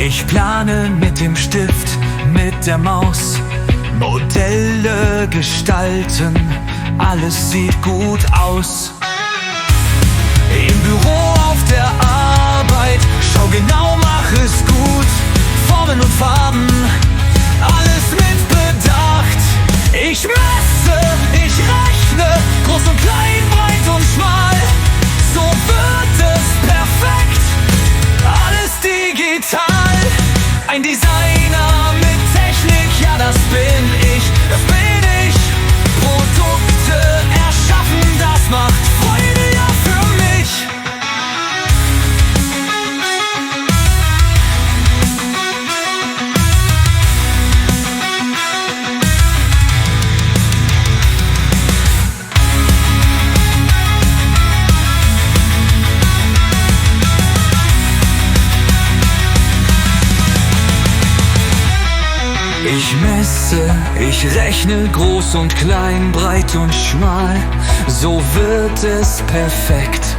Ich plane mit dem Stift, mit der Maus, Modelle gestalten, alles sieht gut aus. Im Büro, auf der Arbeit, schau genau, mach es gut. Formen und Farben, alles mit Bedacht. Ich messe, ich rechne, groß und klein, breit und schmal. So wird es perfekt, alles digital. Ein Designer mit Technik, ja das bin ich, das bin ich. Produkte erschaffen, das macht Freude, ja für mich. Ich messe, ich rechne groß und klein, breit und schmal. So wird es perfekt,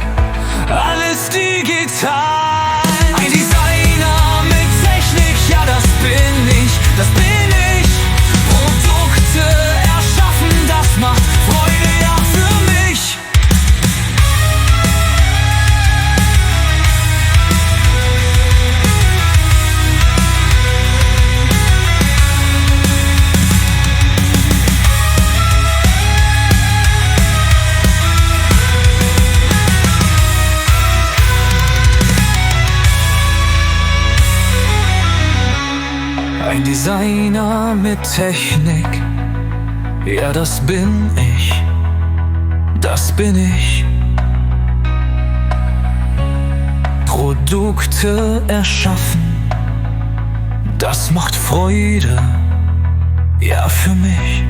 alles digital. Ein Designer mit Technik, ja das bin ich, das bin ich. Produkte erschaffen, das macht Freude, ja für mich. Ein Designer mit Technik, ja das bin ich, das bin ich. Produkte erschaffen, das macht Freude, ja für mich.